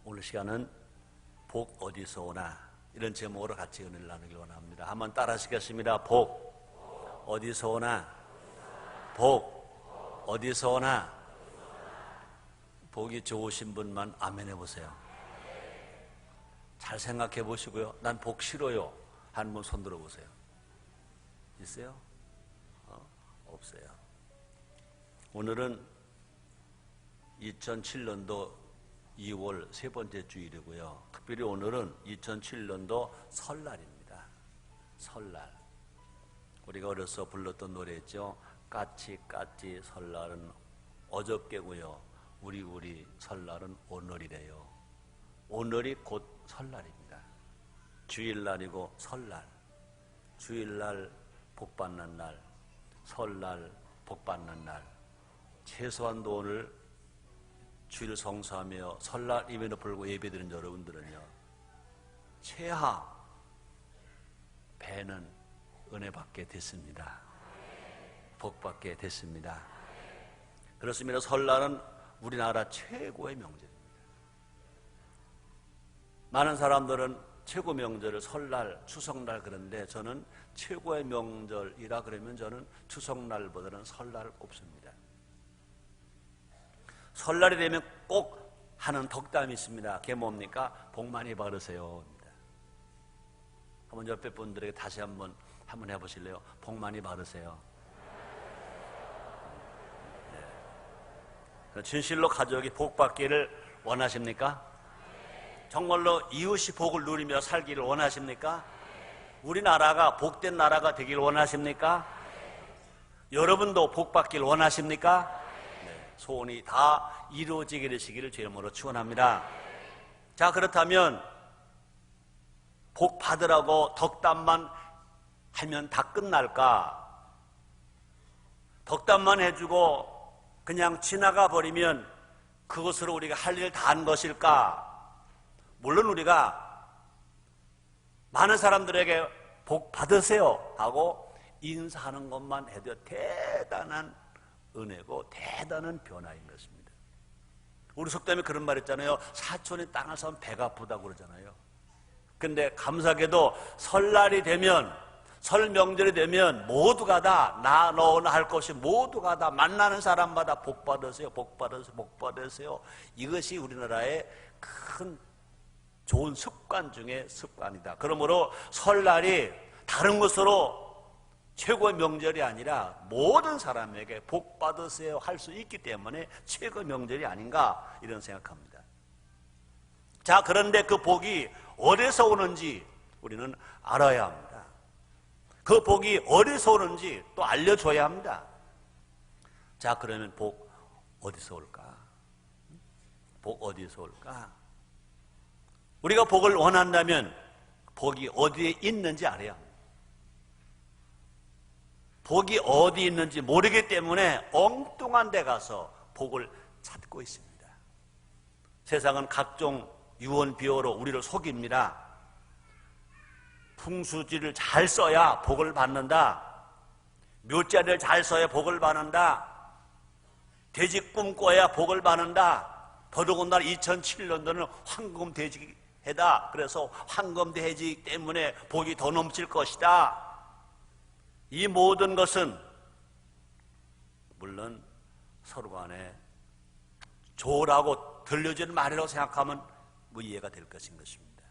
오늘 시간은 복 어디서 오나 이런 제목으로 같이 은혜를 나누길 원합니다. 한번 따라 하시겠습니다. 복 어디서 오나, 복 어디서 오나. 복이 좋으신 분만 아멘 해보세요. 잘 생각해 보시고요. 난 복 싫어요 한 분 손 들어보세요. 있어요? 없어요. 오늘은 2007년도 2월 세 번째 주일이고요. 특별히 오늘은 2007년도 설날입니다. 설날. 우리가 어려서 불렀던 노래죠. 까치 까치 설날은 어저께고요. 우리 설날은 오늘이래요. 오늘이 곧 설날입니다. 주일날이고 설날. 주일날 복 받는 날, 설날 복 받는 날. 최소한도 오늘 주일 성수하며 설날임에도 불구하고 예배드린 여러분들은요, 최하 배는 은혜 받게 됐습니다. 복 받게 됐습니다. 그렇습니다. 설날은 우리나라 최고의 명절입니다. 많은 사람들은 최고 명절을 설날, 추석날 그런데 저는 최고의 명절이라 그러면 저는 추석날보다는 설날을 꼽습니다. 설날이 되면 꼭 하는 덕담이 있습니다. 그게 뭡니까? 복 많이 받으세요. 한번 옆에 분들에게 다시 한번 해보실래요? 복 많이 받으세요. 네. 진실로 가족이 복 받기를 원하십니까? 정말로 이웃이 복을 누리며 살기를 원하십니까? 우리나라가 복된 나라가 되기를 원하십니까? 여러분도 복 받기를 원하십니까? 소원이 다 이루어지게 되시기를 주의 이름으로 축원합니다. 자, 그렇다면 복 받으라고 덕담만 하면 다 끝날까? 덕담만 해주고 그냥 지나가 버리면 그것으로 우리가 할 일 다 한 것일까? 물론 우리가 많은 사람들에게 복 받으세요 하고 인사하는 것만 해도 대단한 은혜고 대단한 변화인 것입니다. 우리 속담에 그런 말 있잖아요. 사촌이 땅을 사면 배가 아프다고 그러잖아요. 근데 감사하게도 설날이 되면, 설 명절이 되면 모두가 다 나 너나 할 것이 모두가 다 만나는 사람마다 복 받으세요, 복 받으세요, 복 받으세요. 이것이 우리나라의 큰 좋은 습관 중에 습관이다. 그러므로 설날이 다른 것으로 최고의 명절이 아니라 모든 사람에게 복 받으세요 할 수 있기 때문에 최고의 명절이 아닌가 이런 생각합니다. 자, 그런데 그 복이 어디서 오는지 우리는 알아야 합니다. 그 복이 어디서 오는지 또 알려줘야 합니다. 자, 그러면 복 어디서 올까? 복 어디서 올까? 우리가 복을 원한다면 복이 어디에 있는지 알아야 합니다. 복이 어디 있는지 모르기 때문에 엉뚱한 데 가서 복을 찾고 있습니다. 세상은 각종 유언 비어로 우리를 속입니다. 풍수지를 잘 써야 복을 받는다. 묘자리를 잘 써야 복을 받는다. 돼지 꿈꿔야 복을 받는다. 더더군다나 2007년도는 황금돼지해다. 그래서 황금돼지 때문에 복이 더 넘칠 것이다. 이 모든 것은 물론 서로 간에 좋으라고 들려지는 말이라고 생각하면 뭐 이해가 될 것인 것입니다.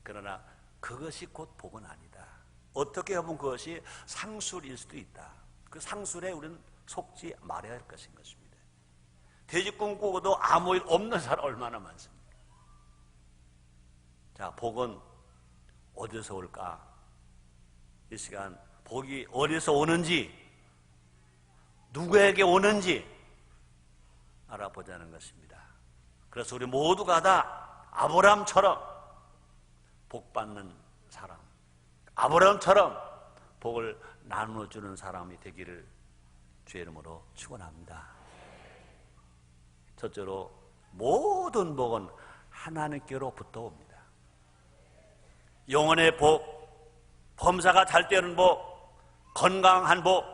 그러나 그것이 곧 복은 아니다. 어떻게 보면 그것이 상술일 수도 있다. 그 상술에 우리는 속지 말아야 할 것인 것입니다. 돼지 꿈꾸고도 아무 일 없는 사람 얼마나 많습니까? 자, 복은 어디서 올까? 이 시간 복이 어디서 오는지, 누구에게 오는지 알아보자는 것입니다. 그래서 우리 모두가 다 아브라함처럼 복 받는 사람, 아브라함처럼 복을 나눠주는 사람이 되기를 주의 이름으로 축원합니다. 첫째로 모든 복은 하나님께로부터 옵니다. 영혼의 복, 범사가 잘 되는 복, 건강한 복,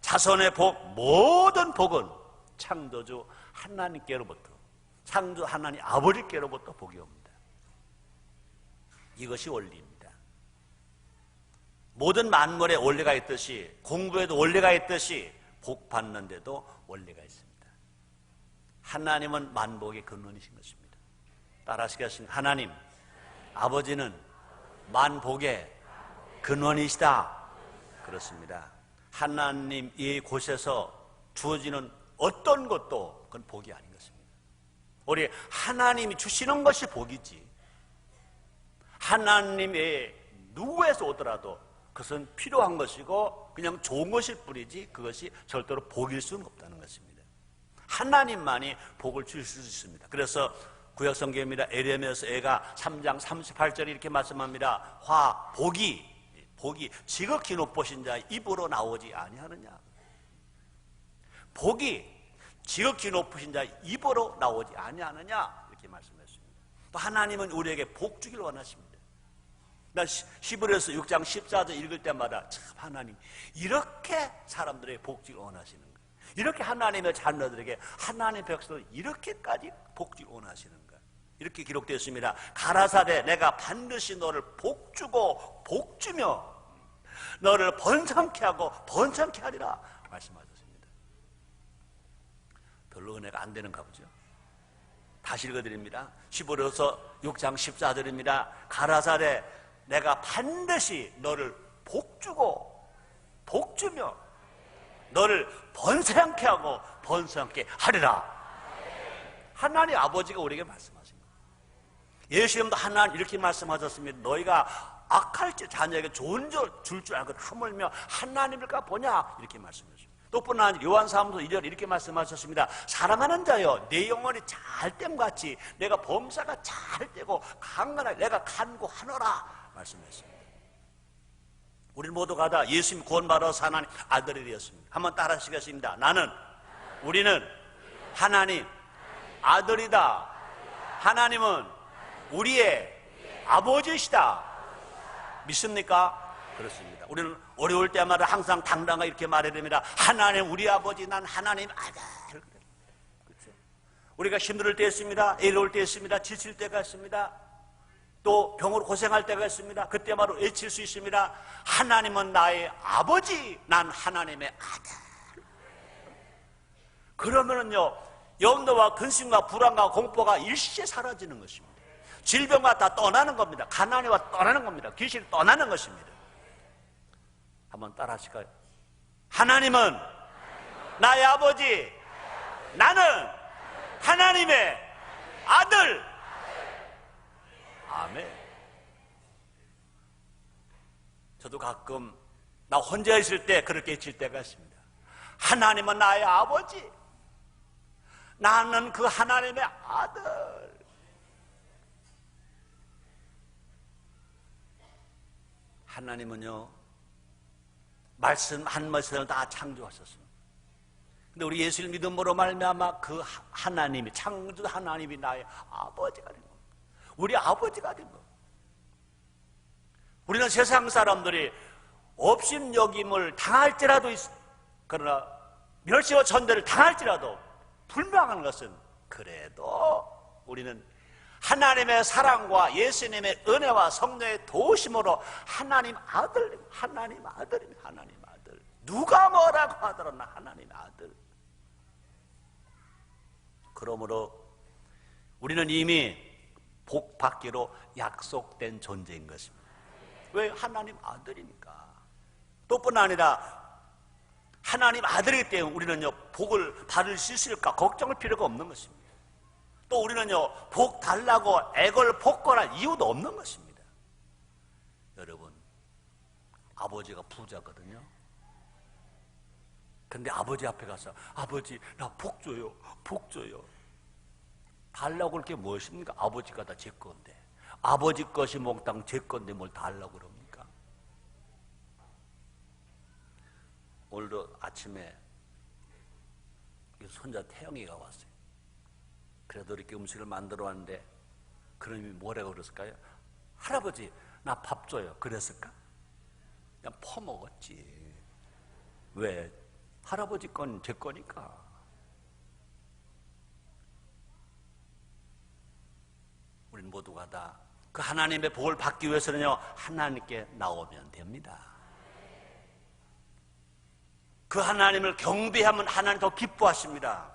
자손의 복, 모든 복은 창조주 하나님께로부터 창조 하나님 아버지께로부터 복이 옵니다. 이것이 원리입니다. 모든 만물에 원리가 있듯이, 공부에도 원리가 있듯이, 복 받는 데도 원리가 있습니다. 하나님은 만복의 근원이신 것입니다. 따라하시겠습니까? 하나님 아버지는 만복의 근원이시다. 그렇습니다. 하나님 이 곳에서 주어지는 어떤 것도 그건 복이 아닌 것입니다. 우리 하나님이 주시는 것이 복이지, 하나님의 누구에서 오더라도 그것은 필요한 것이고 그냥 좋은 것일 뿐이지 그것이 절대로 복일 수는 없다는 것입니다. 하나님만이 복을 주실 수 있습니다. 그래서 구약성경입니다. 에레미야서 애가 3장 38절에 이렇게 말씀합니다. 복이 지극히 높으신 자 입으로 나오지 아니하느냐. 복이 지극히 높으신 자 입으로 나오지 아니하느냐, 이렇게 말씀했습니다. 또 하나님은 우리에게 복 주길 원하십니다. 나 히브리서 6장 14절 읽을 때마다 참 하나님 이렇게 사람들에게 복 주길 원하시는 거예요. 이렇게 하나님의 자녀들에게, 하나님의 백성을 이렇게까지 복 주길 원하시는 거예요. 이렇게 기록되어 있습니다. 가라사대 내가 반드시 너를 복 주고 복 주며 너를 번성케 하고 번성케 하리라 말씀하셨습니다. 별로 은혜가 안 되는가 보죠. 다시 읽어드립니다. 히브리서 6장 14절입니다. 가라사대 내가 반드시 너를 복주고 복주며 너를 번성케 하고 번성케 하리라. 하나님 아버지가 우리에게 말씀하신 거예요. 예수님도 하나님 이렇게 말씀하셨습니다. 너희가 악할지 자녀에게 좋은 줄 알고 하물며 하나님일까 보냐, 이렇게 말씀하셨습니다. 또뿐 아니라 요한사무서 1절 이렇게 말씀하셨습니다. 사랑하는 자여 내 영혼이 잘됨 같이 내가 범사가 잘되고 강건하게 내가 간구하노라 말씀했습니다. 우리는 모두가 다 예수님 구원받아서 하나님 아들이 되었습니다. 한번 따라 하시겠습니다. 우리는 하나님 아들이다. 하나님은 우리의 아버지시다. 믿습니까? 그렇습니다. 우리는 어려울 때마다 항상 당당하게 이렇게 말해야 됩니다. 하나님 우리 아버지, 난 하나님 아들. 그렇죠? 우리가 힘들 때 있습니다. 애로울 때 있습니다. 지칠 때가 있습니다. 또 병으로 고생할 때가 있습니다. 그때마다 외칠 수 있습니다. 하나님은 나의 아버지, 난 하나님의 아들. 그러면은요, 염려와 근심과 불안과 공포가 일시에 사라지는 것입니다. 질병과 다 떠나는 겁니다. 가난이와 떠나는 겁니다. 귀신이 떠나는 것입니다. 한번 따라 하실까요? 하나님은 나의 아버지, 나는 하나님의 아들. 아멘. 저도 가끔 나 혼자 있을 때 그렇게 외칠 때가 있습니다. 하나님은 나의 아버지, 나는 그 하나님의 아들. 하나님은요, 말씀 한 말씀을 다 창조하셨습니다. 근데 우리 예수를 믿음으로 말미암아 그 하나님이, 창조 하나님이 나의 아버지가 된 겁니다. 우리 아버지가 된 겁니다. 우리는 세상 사람들이 업신여김을 당할지라도, 그러나 멸시와 천대를 당할지라도 불명하는 것은, 그래도 우리는 하나님의 사랑과 예수님의 은혜와 성령의 도우심으로 하나님 아들, 하나님 아들입니다. 하나님 아들. 누가 뭐라고 하더라도 나 하나님 아들. 그러므로 우리는 이미 복 받기로 약속된 존재인 것입니다. 왜? 하나님 아들이니까. 또뿐 아니라 하나님 아들이기 때문에 우리는요, 복을 받을 수 있을까 걱정할 필요가 없는 것입니다. 또 우리는요, 복 달라고 애걸 복권할 이유도 없는 것입니다. 여러분, 아버지가 부자거든요. 근데 아버지 앞에 가서 아버지 나 복 줘요, 복 줘요. 달라고 할 게 무엇입니까? 아버지가 다 제 건데, 아버지 것이 몽땅 제 건데 뭘 달라고 그럽니까? 오늘도 아침에 손자 태영이가 왔어요. 그래도 이렇게 음식을 만들어 왔는데 그놈이 뭐라고 그랬을까요? 할아버지 나 밥 줘요. 그랬을까? 그냥 퍼먹었지. 왜? 할아버지 건 제 거니까. 우리 모두가 다 그 하나님의 복을 받기 위해서는요, 하나님께 나오면 됩니다. 그 하나님을 경배하면 하나님 더 기뻐하십니다.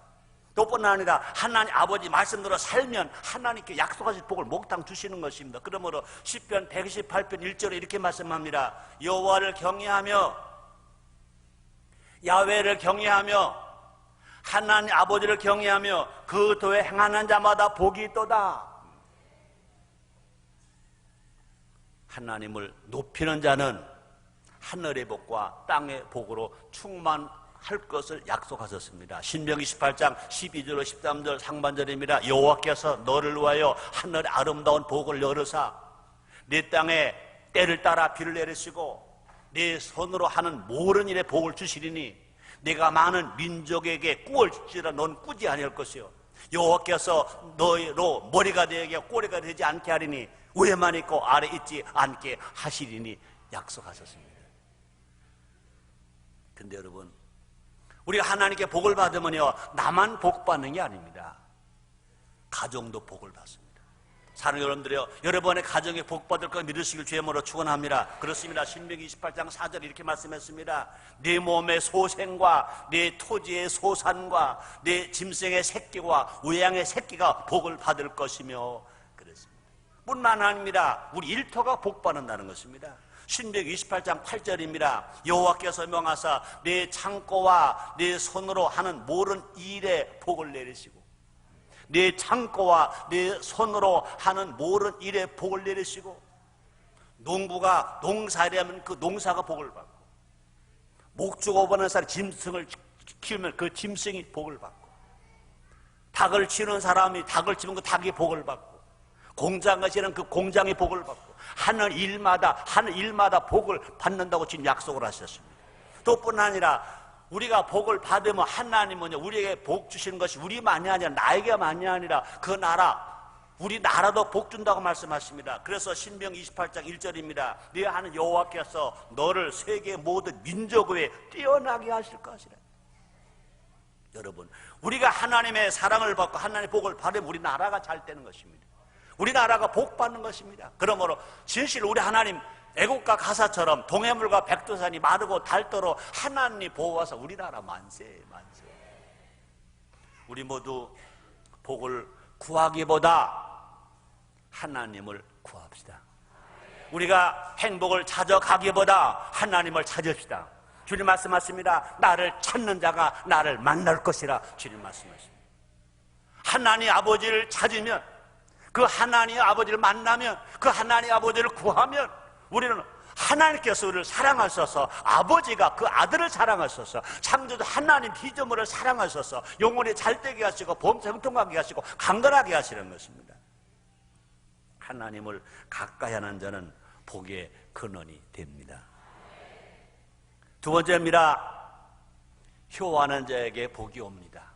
또 뿐만 아니라 하나님 아버지 말씀대로 살면 하나님께 약속하신 복을 몽땅 주시는 것입니다. 그러므로 시편 128편 1절에 이렇게 말씀합니다. 여호와를 경외하며 야훼를 경외하며 하나님 아버지를 경외하며 그 도에 행하는 자마다 복이 있도다. 하나님을 높이는 자는 하늘의 복과 땅의 복으로 충만할 것을 약속하셨습니다. 신명기 18장 12절 13절 상반절입니다. 여호와께서 너를 위하여 하늘의 아름다운 복을 열으사 네 땅에 때를 따라 비를 내리시고 네 손으로 하는 모든 일에 복을 주시리니 네가 많은 민족에게 꿀을 줄지라 넌 꾸지 아니할 것이요 여호와께서 너희로 머리가 되게 꼬리가 되지 않게 하리니 위에만 있고 아래 있지 않게 하시리니 약속하셨습니다. 근데 여러분, 우리가 하나님께 복을 받으면요, 나만 복 받는 게 아닙니다. 가정도 복을 받습니다. 사랑하는 여러분들이요, 여러분의 가정에 복 받을 것 믿으시길 주의 이름으로 축원합니다. 그렇습니다. 신명기 28장 4절 이렇게 말씀했습니다. 네 몸의 소생과 네 토지의 소산과 네 짐승의 새끼와 우양의 새끼가 복을 받을 것이며 그랬습니다. 뿐만 아닙니다. 우리 일터가 복 받는다는 것입니다. 신명기 28장 8절입니다. 여호와께서 명하사 내 창고와 내 손으로 하는 모든 일에 복을 내리시고 내 창고와 내 손으로 하는 모든 일에 복을 내리시고 농부가 농사를 하면 그 농사가 복을 받고 목주고 보는 사람이 짐승을 키우면 그 짐승이 복을 받고 닭을 치는 사람이 닭을 치면 그 닭이 복을 받고 공장 가시는 그 공장이 복을 받고 하는 일마다 복을 받는다고 지금 약속을 하셨습니다. 또 뿐 아니라 우리가 복을 받으면 하나님은 우리에게 복 주시는 것이 우리만이 아니라 나에게만이 아니라 그 나라 우리 나라도 복 준다고 말씀하십니다. 그래서 신명기 28장 1절입니다. 네 하는 여호와께서 너를 세계 모든 민족 외에 뛰어나게 하실 것이라. 여러분, 우리가 하나님의 사랑을 받고 하나님의 복을 받으면 우리 나라가 잘 되는 것입니다. 우리나라가 복받는 것입니다. 그러므로 진실 우리 하나님 애국가 가사처럼 동해물과 백두산이 마르고 닳도록 하나님이 보호하사 우리나라 만세 만세. 우리 모두 복을 구하기보다 하나님을 구합시다. 우리가 행복을 찾아가기보다 하나님을 찾읍시다. 주님 말씀하십니다. 나를 찾는 자가 나를 만날 것이라 주님 말씀하십니다. 하나님 아버지를 찾으면 그 하나님 아버지를 만나면 그 하나님 아버지를 구하면 우리는 하나님께서 우리를 사랑하셔서 아버지가 그 아들을 사랑하셔서 창조주 하나님 피조물을 사랑하셔서 영혼이 잘되게 하시고 범사 형통하게 하시고 강건하게 하시는 것입니다. 하나님을 가까이 하는 자는 복의 근원이 됩니다. 두 번째입니다. 효하는 자에게 복이 옵니다.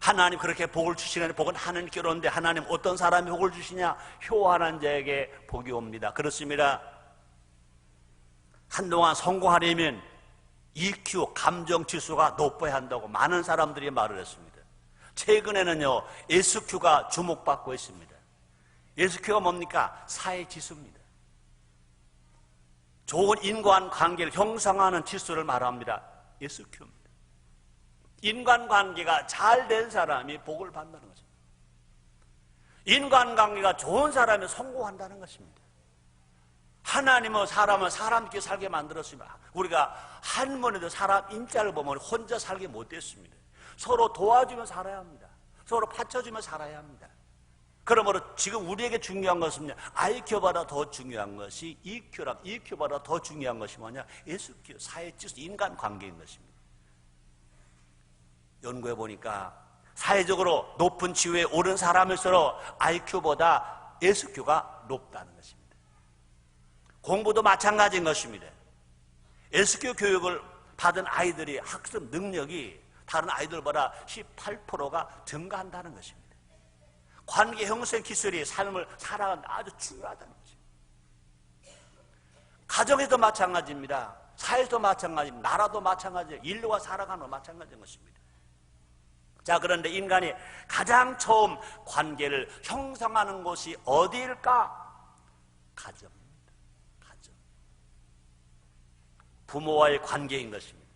하나님 그렇게 복을 주시는 복은 하나님께로 오는데 하나님 어떤 사람이 복을 주시냐? 효하는 자에게 복이 옵니다. 그렇습니다. 한동안 성공하려면 EQ, 감정지수가 높아야 한다고 많은 사람들이 말을 했습니다. 최근에는요, SQ가 주목받고 있습니다. SQ가 뭡니까? 사회지수입니다. 좋은 인간관계를 형성하는 지수를 말합니다. SQ입니다. 인간관계가 잘 된 사람이 복을 받는다는 것입니다. 인간관계가 좋은 사람이 성공한다는 것입니다. 하나님은 사람을 사람끼리 살게 만들었습니다. 우리가 한번에도 사람 인자를 보면 혼자 살게 못했습니다. 서로 도와주며 살아야 합니다. 서로 받쳐주며 살아야 합니다. 그러므로 지금 우리에게 중요한 것은 IQ보다 더 중요한 것이 EQ랑 EQ보다 더 중요한 것이 뭐냐? SQ, 사회지수, 인간관계인 것입니다. 연구해 보니까 사회적으로 높은 지위에 오른 사람일수록 IQ보다 SQ가 높다는 것입니다. 공부도 마찬가지인 것입니다. SQ 교육을 받은 아이들이 학습 능력이 다른 아이들보다 18%가 증가한다는 것입니다. 관계 형성 기술이 삶을 살아가는 데 아주 중요하다는 것입니다. 가정에도 마찬가지입니다. 사회도 마찬가지입니다. 나라도 마찬가지예요. 인류가 살아가는 건 마찬가지인 것입니다. 자, 그런데 인간이 가장 처음 관계를 형성하는 곳이 어디일까? 가정입니다. 가정. 부모와의 관계인 것입니다.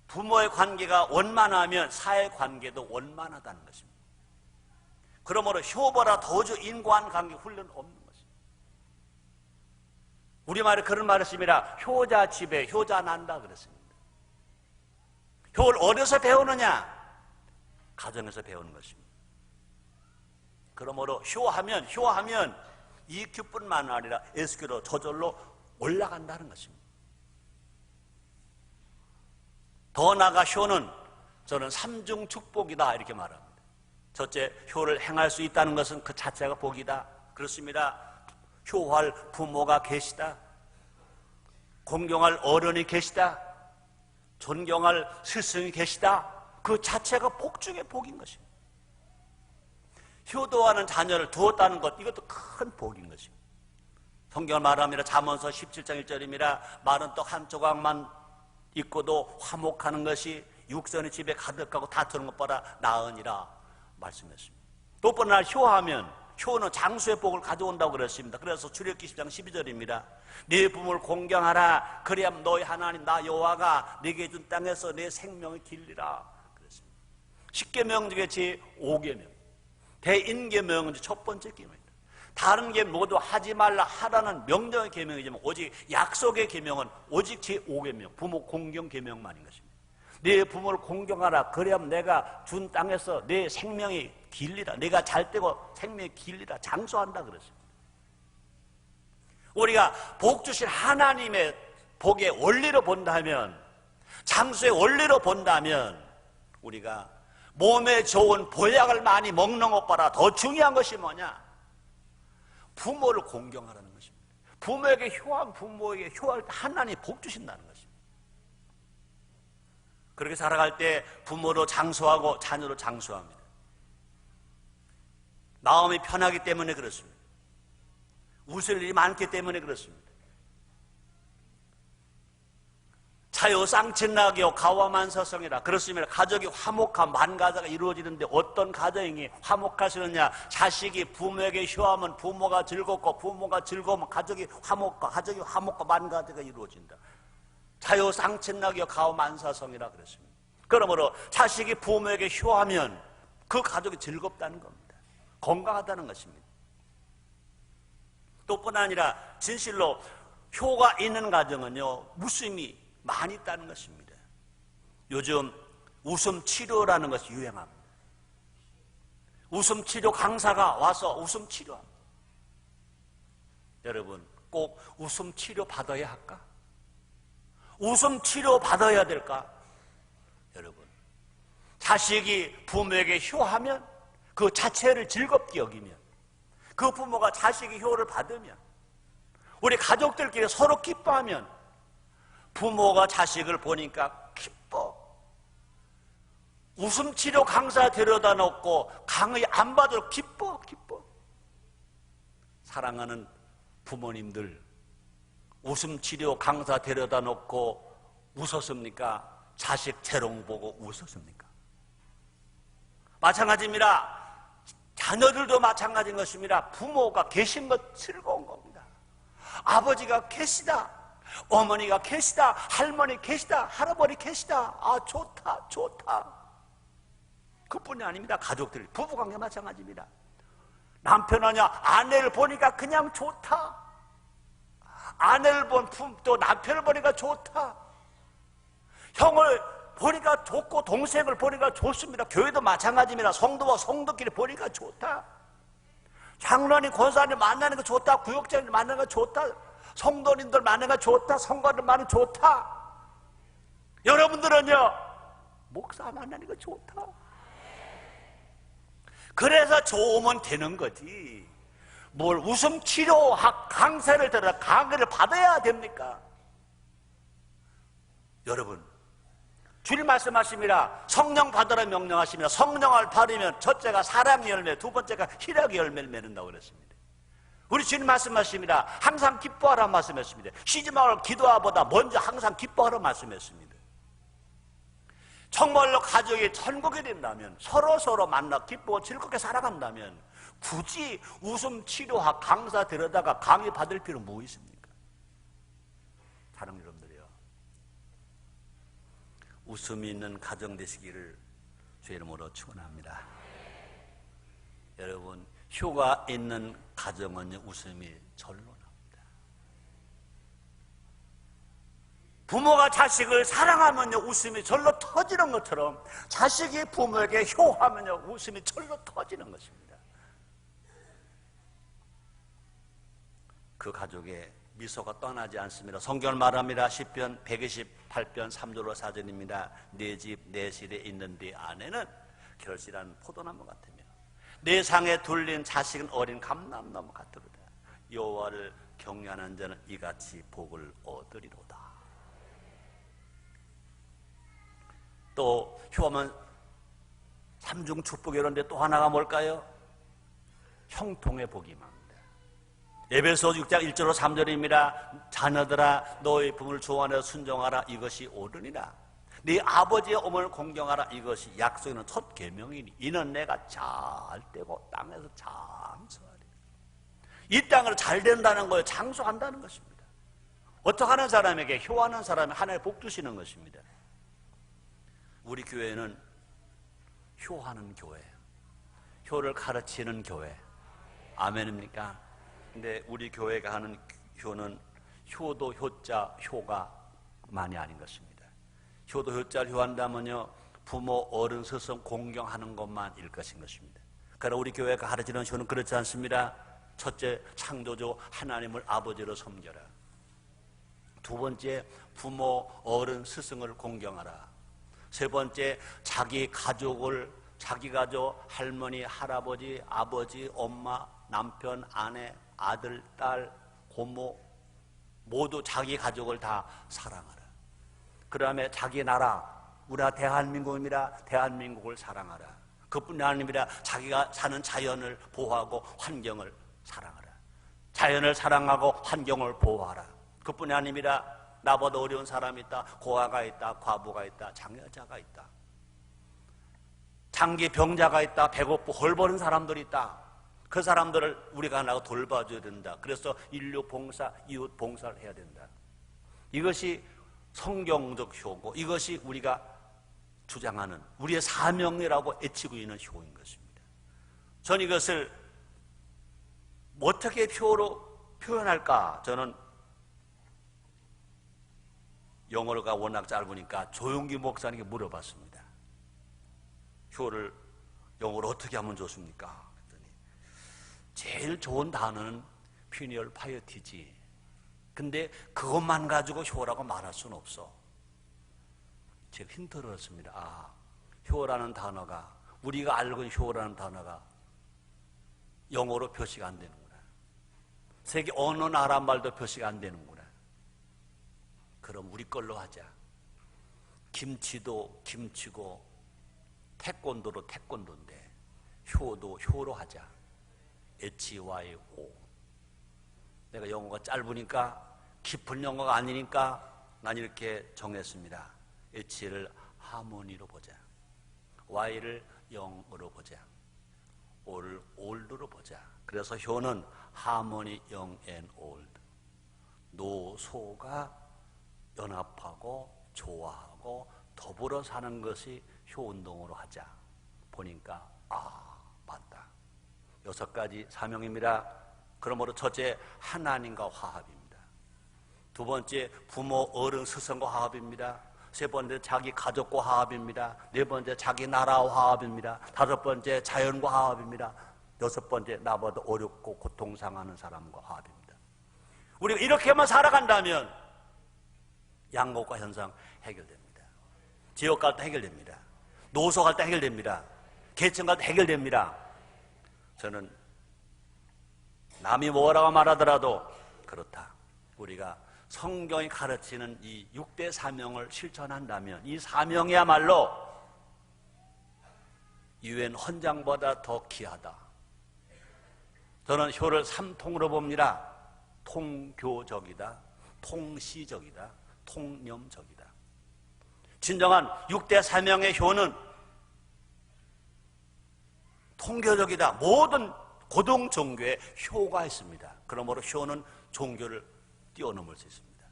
부모의 관계가 원만하면 사회 관계도 원만하다는 것입니다. 그러므로 효보라 도주 인간관계 훈련 없는 것입니다. 우리말에 그런 말을 씁니다. 효자 집에 효자 난다 그랬습니다. 효를 어디서 배우느냐? 가정에서 배우는 것입니다. 그러므로 효하면 EQ뿐만 아니라 SQ로 저절로 올라간다는 것입니다. 더 나아가 효는 저는 삼중 축복이다 이렇게 말합니다. 첫째, 효를 행할 수 있다는 것은 그 자체가 복이다. 그렇습니다. 효할 부모가 계시다. 공경할 어른이 계시다. 존경할 스승이 계시다. 그 자체가 복 중의 복인 것입니다. 효도하는 자녀를 두었다는 것, 이것도 큰 복인 것입니다. 성경을 말합니다. 잠언서 17장 1절입니다. 마른 떡 한 조각만 있고도 화목하는 것이 육선의 집에 가득하고 다투는 것보다 나으니라 말씀했습니다. 또 하나 효는 장수의 복을 가져온다고 그랬습니다. 그래서 출애굽기 10장 12절입니다. 네 부모를 공경하라. 그래야 너희 하나님 나 여호와가 네게 준 땅에서 내 생명을 길리라 그랬습니다. 10계명 중에 제5계명 대인계명은 첫 번째 계명입니다. 다른 게 모두 하지 말라 하라는 명령의 계명이지만 오직 약속의 계명은 오직 제5계명 부모 공경 계명만인 것입니다. 네 부모를 공경하라. 그래야 내가 준 땅에서 내 생명이 길리라. 내가 잘 되고 생명이 길리라. 장수한다 그랬습니다. 우리가 복 주신 하나님의 복의 원리로 본다면, 장수의 원리로 본다면 우리가 몸에 좋은 보약을 많이 먹는 것보다 더 중요한 것이 뭐냐? 부모를 공경하라는 것입니다. 부모에게 효한 부모에게 효할 때 하나님이 복 주신다는 것입니다. 그렇게 살아갈 때 부모로 장수하고 자녀로 장수합니다. 마음이 편하기 때문에 그렇습니다. 웃을 일이 많기 때문에 그렇습니다. 자유쌍친나기요 가와만서성이라 그렇습니다. 가족이 화목한 만가자가 이루어지는데 어떤 가정이 화목하시느냐? 자식이 부모에게 효하면 부모가 즐겁고 부모가 즐거우면 가족이 화목과 만가자가 이루어진다. 자유쌍친나기요 가와만서성이라 그랬습니다. 그러므로 자식이 부모에게 효하면 그 가족이 즐겁다는 겁니다. 건강하다는 것입니다. 또 뿐 아니라 진실로 효가 있는 가정은요 웃음이 많이 있다는 것입니다. 요즘 웃음 치료라는 것이 유행합니다. 웃음 치료 강사가 와서 웃음 치료합니다. 여러분 꼭 웃음 치료 받아야 할까? 웃음 치료 받아야 될까? 여러분 자식이 부모에게 효하면 그 자체를 즐겁게 여기면 그 부모가 자식이 효를 받으면 우리 가족들끼리 서로 기뻐하면 부모가 자식을 보니까 기뻐. 웃음치료 강사 데려다 놓고 강의 안 받아도 기뻐. 사랑하는 부모님들 웃음치료 강사 데려다 놓고 웃었습니까? 자식 재롱 보고 웃었습니까? 마찬가지입니다. 자녀들도 마찬가지인 것입니다. 부모가 계신 것 즐거운 겁니다. 아버지가 계시다, 어머니가 계시다, 할머니 계시다, 할아버지 계시다. 아 좋다. 그뿐이 아닙니다. 가족들, 부부관계 마찬가지입니다. 남편이냐 아내를 보니까 그냥 좋다. 아내를 또 남편을 보니까 좋다. 형을 보니까 좋고 동생을 보니까 좋습니다. 교회도 마찬가지입니다. 성도와 성도끼리 보니까 좋다. 장로님, 권사님 만나는 거 좋다. 구역장님 만나는 거 좋다. 성도님들 만나는 거 좋다. 성가들 만나는 거 좋다. 여러분들은요 목사 만나는 거 좋다. 그래서 좋으면 되는 거지. 뭘 웃음치료학 강사를 들어 강의를 받아야 됩니까? 여러분 주님 말씀하십니다. 성령 받으라 명령하십니다. 성령을 받으면 첫째가 사랑 열매, 두 번째가 희락의 열매를 맺는다고 그랬습니다. 우리 주님 말씀하십니다. 항상 기뻐하라 말씀했습니다. 쉬지 말고 기도하보다 먼저 항상 기뻐하라 말씀했습니다. 정말로 가족이 천국이 된다면, 서로 만나 기쁘고 즐겁게 살아간다면 굳이 웃음 치료학 강사 데려다가 강의 받을 필요 뭐 있습니까? 사랑 여러분들이요, 웃음이 있는 가정 되시기를 주의 이름으로 축원합니다. 여러분, 효가 있는 가정은 웃음이 절로 납니다. 부모가 자식을 사랑하면요 웃음이 절로 터지는 것처럼 자식이 부모에게 효하면요 웃음이 절로 터지는 것입니다. 그 가족의 미소가 떠나지 않습니다. 성경을 말합니다. 시편 128편 3절로 4절입니다. 내 집 내 실에 있는 네 안에는 결실한 포도나무 같으며 내 상에 둘린 자식은 어린 감람나무 같으로다. 여호와를 경외하는 자는 이같이 복을 얻으리로다. 또 효하면 삼중 축복 이런데 또 하나가 뭘까요? 형통의 복이 임합니다. 에베소 6장 1절로 3절입니다. 자녀들아 너희 부모를 좋아하여 순종하라. 이것이 옳으니라. 네 아버지의 어머니를 공경하라. 이것이 약속에는 첫 계명이니 이는 내가 잘 되고 땅에서 장수하리라. 이 땅을 잘 된다는 거예요. 장수한다는 것입니다. 어떻게 하는 사람에게 효하는 사람이 하나의 복 주시는 것입니다. 우리 교회는 효하는 교회, 효를 가르치는 교회. 아멘입니까? 근데 우리 교회가 하는 효는 효도 효자 효가 많이 아닌 것입니다. 효도 효자를 효한다면요 부모 어른 스승 공경하는 것만일 것인 것입니다. 그러나 우리 교회가 가르치는 효는 그렇지 않습니다. 첫째, 창조주 하나님을 아버지로 섬겨라. 두 번째, 부모 어른 스승을 공경하라. 세 번째, 자기 가족, 할머니, 할아버지, 아버지, 엄마, 남편, 아내, 아들, 딸, 고모 모두 자기 가족을 다 사랑하라. 그 다음에 자기 나라, 우리가 대한민국입니다. 대한민국을 사랑하라. 그뿐이 아닙니다. 자기가 사는 자연을 보호하고 환경을 사랑하라. 자연을 사랑하고 환경을 보호하라. 그뿐이 아닙니다. 나보다 어려운 사람이 있다. 고아가 있다. 과부가 있다. 장애자가 있다. 장기 병자가 있다. 배고프 헐버른 사람들이 있다. 그 사람들을 우리가 하나 돌봐줘야 된다. 그래서 인류 봉사, 이웃 봉사를 해야 된다. 이것이 성경적 효고 이것이 우리가 주장하는 우리의 사명이라고 애치고 있는 효인 것입니다. 전 이것을 어떻게 효로 표현할까? 저는 영어가 워낙 짧으니까 조용기 목사님께 물어봤습니다. 효를 영어로 어떻게 하면 좋습니까? 그랬더니 제일 좋은 단어는 퓨니얼 파이어티지. 근데 그것만 가지고 효라고 말할 수는 없어. 제가 힌트를 얻었습니다. 효라는 단어가 우리가 알고 있는 효라는 단어가 영어로 표시가 안 되는구나. 세계 어느 나라 말도 표시가 안 되는구나. 그럼 우리 걸로 하자. 김치도 김치고 태권도로 태권도인데 효도 효로 하자. HYO. 내가 영어가 짧으니까 깊은 영어가 아니니까 난 이렇게 정했습니다. H를 하모니로 보자. Y를 영으로 보자. O를 올드로 보자. 그래서 효는 하모니, 영, 앤 올드. 노소가 연합하고 좋아하고 더불어 사는 것이 효운동으로 하자. 보니까 맞다. 6가지 사명입니다. 그러므로 첫째, 하나님과 화합입니다. 두 번째, 부모 어른 스승과 화합입니다. 세 번째, 자기 가족과 화합입니다. 네 번째, 자기 나라와 화합입니다. 다섯 번째, 자연과 화합입니다. 여섯 번째, 나보다 어렵고 고통상하는 사람과 화합입니다. 우리가 이렇게만 살아간다면 양곡과 현상 해결됩니다. 지역 갈등 해결됩니다. 노소 갈등 해결됩니다. 계층 갈등 해결됩니다. 저는 남이 뭐라고 말하더라도 그렇다. 우리가 성경이 가르치는 이 6대 사명을 실천한다면 이 사명이야말로 UN 헌장보다 더 귀하다. 저는 효를 3통으로 봅니다. 통교적이다, 통시적이다, 통념적이다. 진정한 6대 사명의 효는 통교적이다. 모든 고등 종교에 효가 있습니다. 그러므로 효는 종교를 뛰어넘을 수 있습니다.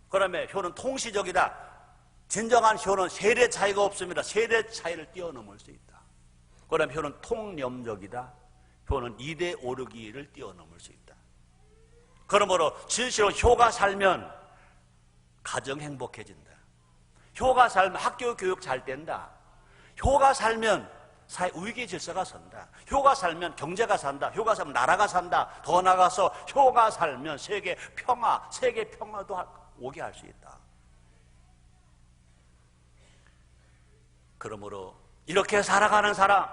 그다음에 효는 통시적이다. 진정한 효는 세대 차이가 없습니다. 세대 차이를 뛰어넘을 수 있다. 그다음에 효는 통념적이다. 효는 이대 오르기를 뛰어넘을 수 있다. 그러므로 진실로 효가 살면 가정 행복해진다. 효가 살면 학교 교육 잘 된다. 효가 살면 사회 위기 질서가 선다. 효가 살면 경제가 산다. 효가 살면 나라가 산다. 더 나아가서 효가 살면 세계 평화도 오게 할 수 있다. 그러므로 이렇게 살아가는 사람,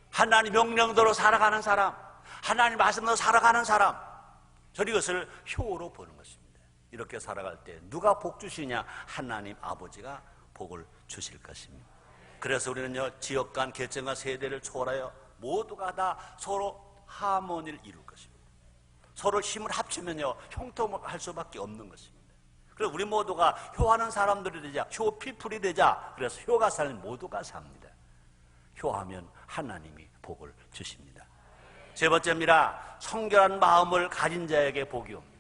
하나님 명령대로 살아가는 사람, 하나님 말씀대로 살아가는 사람, 저는 이것을 효로 보는 것입니다. 이렇게 살아갈 때 누가 복 주시냐? 하나님 아버지가 복을 주실 것입니다. 그래서 우리는요, 지역 간 계층과 세대를 초월하여 모두가 다 서로 하모니를 이룰 것입니다. 서로 힘을 합치면요, 형통할 수밖에 없는 것입니다. 그래서 우리 모두가 효하는 사람들이 되자, 효피플이 되자. 그래서 효가 살면 모두가 삽니다. 효하면 하나님이 복을 주십니다. 세 번째입니다. 청결한 마음을 가진 자에게 복이 옵니다.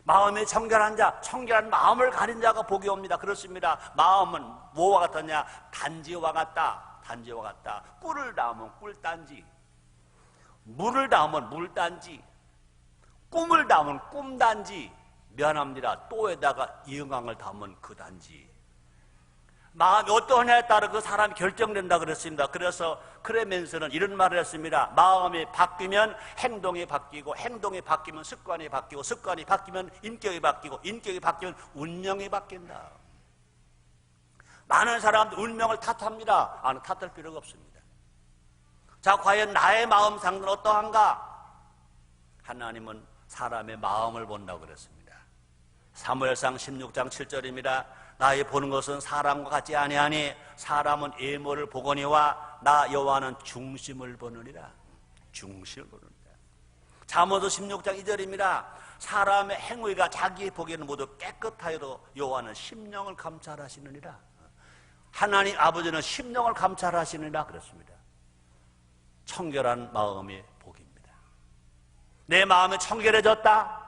마음이 청결한 자, 청결한 마음을 가진 자가 복이 옵니다. 그렇습니다. 마음은 뭐와 같았냐? 단지와 같다. 단지와 같다. 꿀을 담으면 꿀단지, 물을 담으면 물단지, 꿈을 담으면 꿈단지, 미안합니다. 또에다가 이응강을 담은 그 단지. 마음이 어떠하냐에 따라 그 사람이 결정된다 그랬습니다. 그래서 크레멘스는 이런 말을 했습니다. 마음이 바뀌면 행동이 바뀌고, 행동이 바뀌면 습관이 바뀌고, 습관이 바뀌면 인격이 바뀌고, 인격이 바뀌면 운명이 바뀐다. 많은 사람들 운명을 탓합니다. 아니, 탓할 필요가 없습니다. 자, 과연 나의 마음 상태는 어떠한가? 하나님은 사람의 마음을 본다고 그랬습니다. 사무엘상 16장 7절입니다. 나의 보는 것은 사람과 같지 아니하니 사람은 외모를 보거니와 나 여호와는 중심을 보느니라. 중심을 보느니라. 잠언서 16장 2절입니다. 사람의 행위가 자기 보기에는 모두 깨끗하여도 여호와는 심령을 감찰하시느니라. 하나님 아버지는 심령을 감찰하시느니라 그랬습니다. 청결한 마음이 복입니다. 내 마음이 청결해졌다.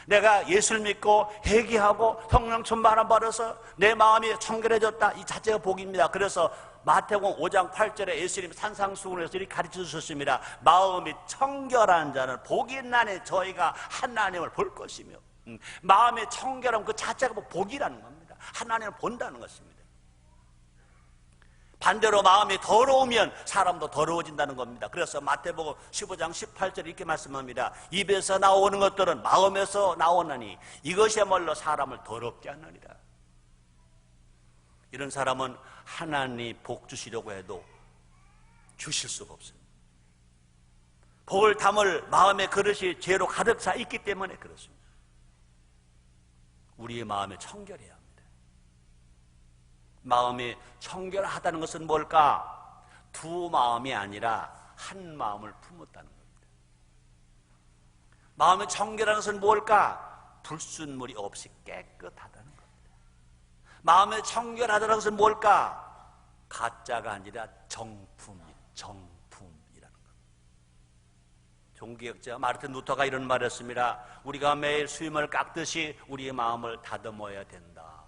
내가 예수를 믿고 회개하고 성령 충만함 받아서 내 마음이 청결해졌다. 이 자체가 복입니다. 그래서 마태복음 5장 8절에 예수님 산상수훈에서 이렇게 가르쳐 주셨습니다. 마음이 청결한 자는 복이 있나니 저희가 하나님을 볼 것이며. 마음이 청결함 그 자체가 복이라는 겁니다. 하나님을 본다는 것입니다. 반대로 마음이 더러우면 사람도 더러워진다는 겁니다. 그래서 마태복음 15장 18절 이렇게 말씀합니다. 입에서 나오는 것들은 마음에서 나오나니 이것이야말로 사람을 더럽게 하느니라. 이런 사람은 하나님 복 주시려고 해도 주실 수가 없습니다. 복을 담을 마음의 그릇이 죄로 가득 차 있기 때문에 그렇습니다. 우리의 마음이 청결해야 합니다. 마음이 청결하다는 것은 뭘까? 두 마음이 아니라 한 마음을 품었다는 겁니다. 마음이 청결한 것은 뭘까? 불순물이 없이 깨끗하다는 겁니다. 마음이 청결하다는 것은 뭘까? 가짜가 아니라 정품이라는 겁니다. 종교학자 마르틴 루터가 이런 말을 했습니다. 우리가 매일 수염을 깎듯이 우리의 마음을 다듬어야 된다.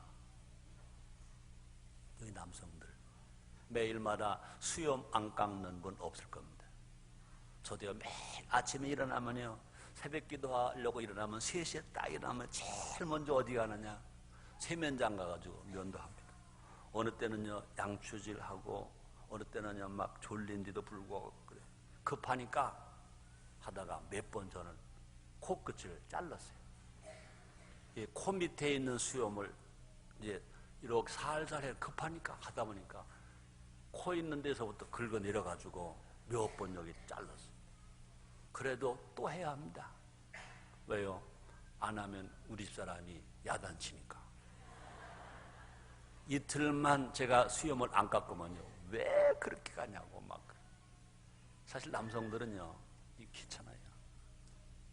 남성들 매일마다 수염 안 깎는 분 없을 겁니다. 저도요, 매일 아침에 일어나면요, 새벽 기도하려고 일어나면 3시에 딱 일어나면 제일 먼저 어디 가느냐? 세면장 가가지고 면도합니다. 어느 때는요 양치질하고, 어느 때는요 막 졸린데도 불구하고 그래. 급하니까 하다가 몇 번 저는 코끝을 잘랐어요. 이 코 밑에 있는 수염을 이제 이렇게 살살 해 급하니까 하다 보니까 코 있는 데서부터 긁어 내려가지고 몇 번 여기 잘랐어요. 그래도 또 해야 합니다. 왜요? 안 하면 우리 집사람이 야단치니까. 이틀만 제가 수염을 안 깎으면요, 왜 그렇게 가냐고 막. 사실 남성들은요 귀찮아요.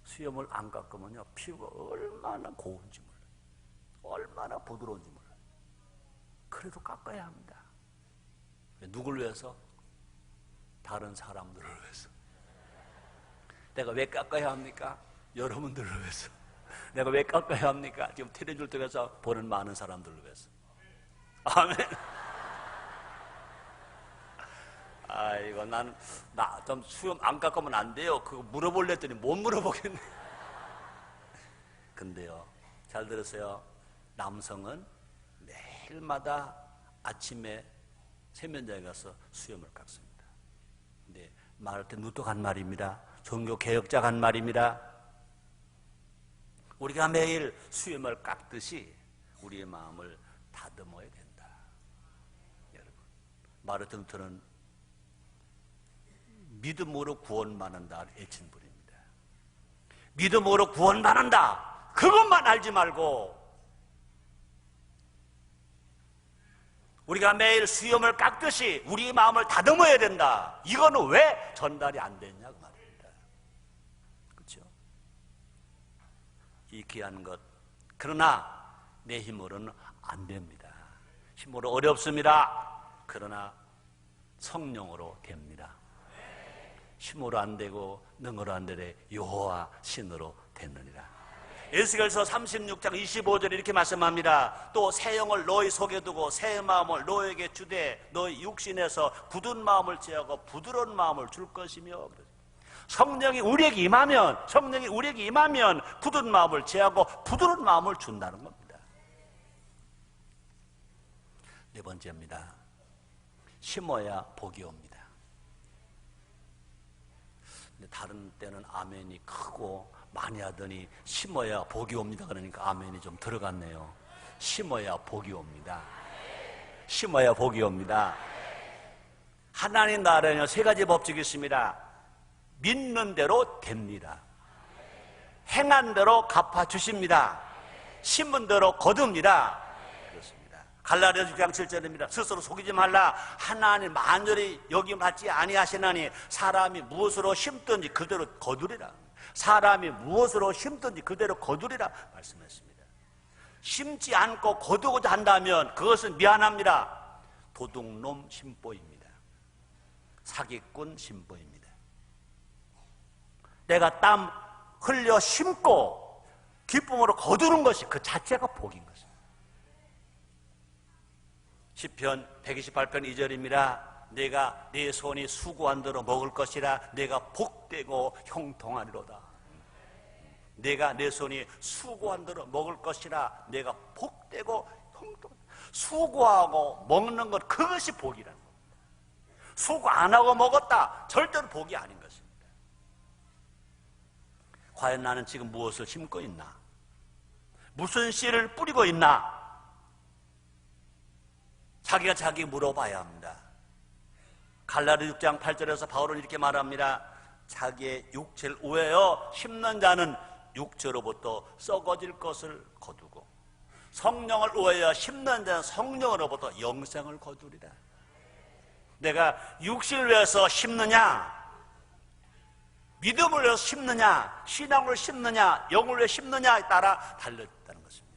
수염을 안 깎으면요 피부가 얼마나 고운지 몰라요. 얼마나 부드러운지 몰라요. 그래도 깎아야 합니다. 누굴 위해서? 다른 사람들을 위해서. 내가 왜 깎아야 합니까? 여러분들을 위해서. 내가 왜 깎아야 합니까? 지금 텔레비전을 통해서 보는 많은 사람들을 위해서. 아멘. 아이고, 나 좀 수염 안 깎으면 안 돼요. 그거 물어볼래 했더니 못 물어보겠네. 근데요, 잘 들으세요. 남성은 매일마다 아침에 세면장에 가서 수염을 깎습니다. 근데 말할 때 누떡한 말입니다. 종교 개혁자가 한 말입니다. 우리가 매일 수염을 깎듯이 우리의 마음을 다듬어야 된다. 여러분, 마르틴 루터는 믿음으로 구원받는다 애친 분입니다. 믿음으로 구원받는다, 그것만 알지 말고 우리가 매일 수염을 깎듯이 우리의 마음을 다듬어야 된다. 이거는 왜 전달이 안 됐냐고 말입니다. 그렇죠? 이 귀한 것. 그러나 내 힘으로는 안 됩니다. 힘으로 어렵습니다. 그러나 성령으로 됩니다. 힘으로 안 되고 능으로 안 되되 여호와 신으로 됐느니라. 에스겔서 36장 25절에 이렇게 말씀합니다. 또 새 영을 너희 속에 두고 새 마음을 너에게 주되 너희 육신에서 굳은 마음을 제하고 부드러운 마음을 줄 것이며. 성령이 우리에게 임하면 굳은 마음을 제하고 부드러운 마음을 준다는 겁니다. 네 번째입니다. 심어야 복이 옵니다. 근데 다른 때는 아멘이 크고 많이 하더니 심어야 복이 옵니다 그러니까 아멘이 좀 들어갔네요. 심어야 복이 옵니다. 심어야 복이 옵니다. 하나님 나라에는 세 가지 법칙이 있습니다. 믿는 대로 됩니다. 행한 대로 갚아주십니다. 심은 대로 거둡니다. 그렇습니다. 갈라디아서 6장 7절입니다. 스스로 속이지 말라. 하나님 만절히 여김받지 아니하시나니 사람이 무엇으로 심든지 그대로 거두리라. 사람이 무엇으로 심든지 그대로 거두리라 말씀했습니다. 심지 않고 거두고자 한다면 그것은 미안합니다. 도둑놈 심보입니다. 사기꾼 심보입니다. 내가 땀 흘려 심고 기쁨으로 거두는 것이 그 자체가 복인 것입니다. 시편 128편 2절입니다. 내가 네 손이 수고한 대로 먹을 것이라 내가 복되고 형통하리로다. 내가 내 손이 수고한 대로 먹을 것이라 내가 복되고 형통하리로다. 수고하고 먹는 것, 그것이 복이라는 겁니다. 수고 안 하고 먹었다, 절대로 복이 아닌 것입니다. 과연 나는 지금 무엇을 심고 있나? 무슨 씨를 뿌리고 있나? 자기가 자기 물어봐야 합니다. 갈라디 6장 8절에서 바울은 이렇게 말합니다. 자기의 육체를 우회하여 심는 자는 육체로부터 썩어질 것을 거두고 성령을 우회하여 심는 자는 성령으로부터 영생을 거두리라. 내가 육신을 위해서 심느냐, 믿음을 위해서 심느냐, 신앙을 심느냐, 영을 위해 심느냐에 따라 달렸다는 것입니다.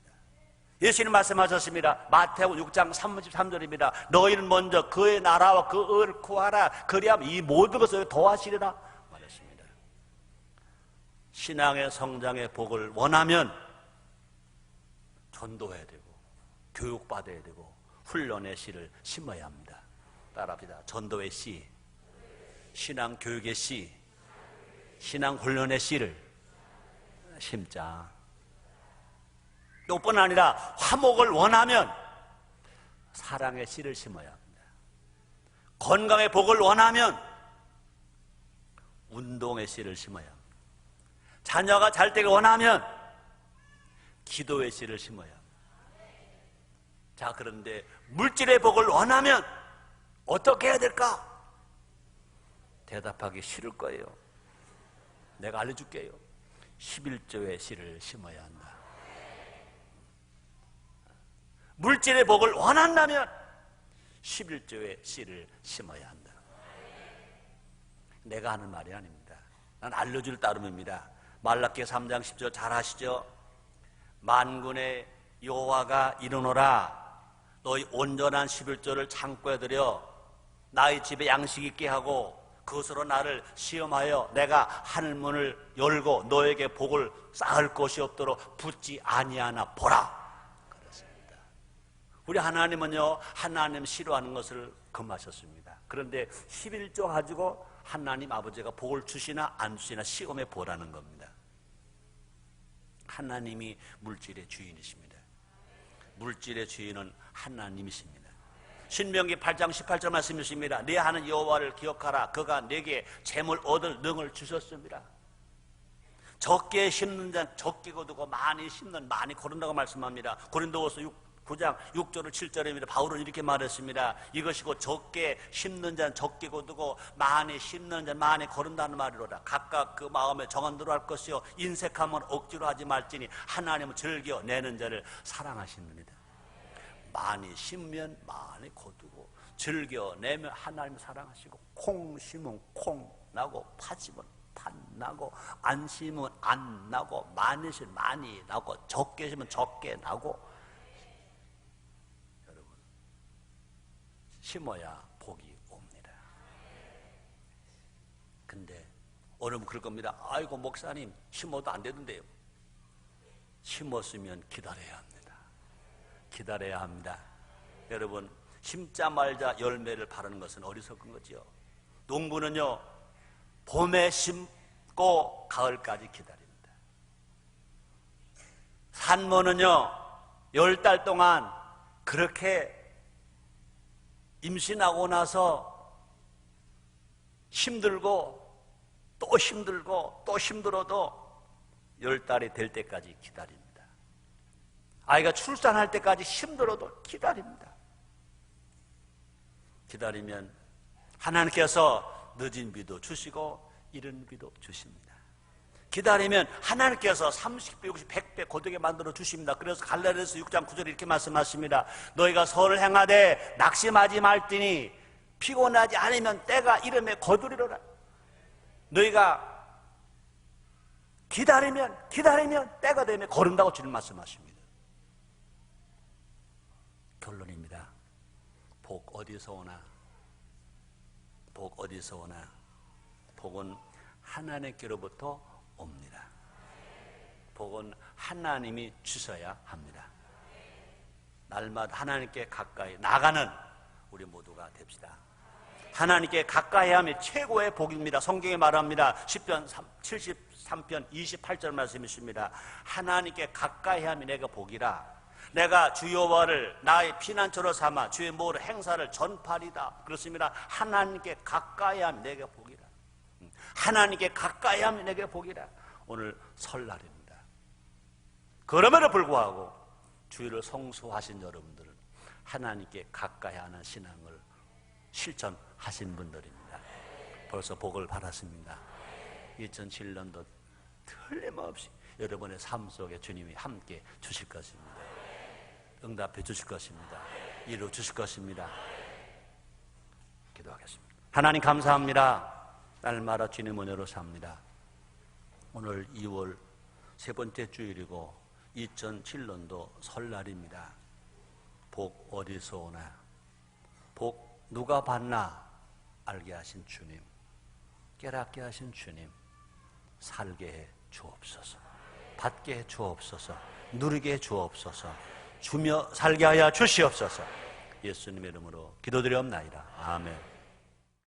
예수님 말씀하셨습니다. 마태복음 6장 33절입니다. 너희는 먼저 그의 나라와 그 의를 구하라. 그리하면 이 모든 것을 더하시리라 말했습니다. 신앙의 성장의 복을 원하면 전도해야 되고 교육받아야 되고 훈련의 씨를 심어야 합니다. 따라합시다. 전도의 씨, 신앙 교육의 씨, 신앙 훈련의 씨를 심자. 이뿐 아니라 화목을 원하면 사랑의 씨를 심어야 합니다. 건강의 복을 원하면 운동의 씨를 심어야 합니다. 자녀가 잘 되길 원하면 기도의 씨를 심어야 합니다. 자, 그런데 물질의 복을 원하면 어떻게 해야 될까? 대답하기 싫을 거예요. 내가 알려줄게요. 11조의 씨를 심어야 한다. 물질의 복을 원한다면 11조의 씨를 심어야 한다. 내가 하는 말이 아닙니다. 난 알려줄 따름입니다. 말라기 3장 10절 잘 아시죠? 만군의 여호와가 이르노라 너희 온전한 11조를 창고에 들여 나의 집에 양식 있게 하고 그것으로 나를 시험하여 내가 하늘문을 열고 너에게 복을 쌓을 것이 없도록 붙지 아니하나 보라. 그렇습니다. 우리 하나님은요, 하나님 싫어하는 것을 금하셨습니다. 그런데 11조 가지고 하나님 아버지가 복을 주시나 안 주시나 시험해 보라는 겁니다. 하나님이 물질의 주인이십니다. 물질의 주인은 하나님이십니다. 신명기 8장 18절 말씀이십니다. 네 하는 여호와를 기억하라. 그가 내게 재물 얻을 능을 주셨습니다. 적게 심는 자는 적게 거두고 많이 심는 많이 거둔다고 말씀합니다. 고린도후서 9장 6절을 7절입니다. 바울은 이렇게 말했습니다. 이것이 곧 적게 심는 자는 적게 거두고 많이 심는 자는 많이 거둔다는 말이로다. 각각 그 마음에 정한 대로 할 것이요 인색함은 억지로 하지 말지니 하나님은 즐겨 내는 자를 사랑하시느니라. 많이 심으면 많이 거두고 즐겨 내면 하나님을 사랑하시고 콩 심으면 콩 나고 파 심으면 팥 나고 안 심으면 안 나고 많이 심으면 많이 나고 적게 심으면 적게 나고 여러분 심어야 복이 옵니다. 근데 어느 분 그럴 겁니다. 아이고 목사님 심어도 안 되던데요. 심었으면 기다려야 합니다. 기다려야 합니다. 여러분 심자 말자 열매를 바라는 것은 어리석은 거죠. 농부는요 봄에 심고 가을까지 기다립니다. 산모는요 10달 동안 그렇게 임신하고 나서 힘들고 또 힘들고 또 힘들어도 10달이 될 때까지 기다립니다. 아이가 출산할 때까지 힘들어도 기다립니다. 기다리면 하나님께서 늦은 비도 주시고 이른 비도 주십니다. 기다리면 하나님께서 30배, 60배, 100배 고되게 만들어 주십니다. 그래서 갈라디아서 6장 9절에 이렇게 말씀하십니다. 너희가 선을 행하되 낙심하지 말지니 피곤하지 않으면 때가 이름에 거두리로라. 너희가 기다리면 때가 되면 거른다고 주님 말씀하십니다. 결론입니다. 복 어디서 오나? 복 어디서 오나? 복은 하나님께로부터 옵니다. 복은 하나님이 주셔야 합니다. 날마다 하나님께 가까이 나가는 우리 모두가 됩시다. 하나님께 가까이 함이 최고의 복입니다. 성경에 말합니다. 시편 73편 28절 말씀이십니다. 하나님께 가까이 함이 내가 복이라. 내가 주 여호와를 나의 피난처로 삼아 주의 모든 행사를 전파리다. 그렇습니다. 하나님께 가까이 함이 내게 복이라. 하나님께 가까이 함이 내게 복이라. 오늘 설날입니다. 그럼에도 불구하고 주일을 성수하신 여러분들은 하나님께 가까이 하는 신앙을 실천하신 분들입니다. 벌써 복을 받았습니다. 2007년도 틀림없이 여러분의 삶 속에 주님이 함께 주실 것입니다. 응답해 주실 것입니다. 이루어 주실 것입니다. 기도하겠습니다. 하나님 감사합니다. 날마다 주님 은혜로 삽니다. 오늘 2월 세 번째 주일이고 2007년도 설날입니다. 복 어디서 오나? 복 누가 받나? 알게 하신 주님, 깨닫게 하신 주님, 살게 해 주옵소서. 받게 해 주옵소서. 누리게 해 주옵소서. 주며 살게 하여 주시옵소서. 예수님의 이름으로 기도드리옵나이다. 아멘.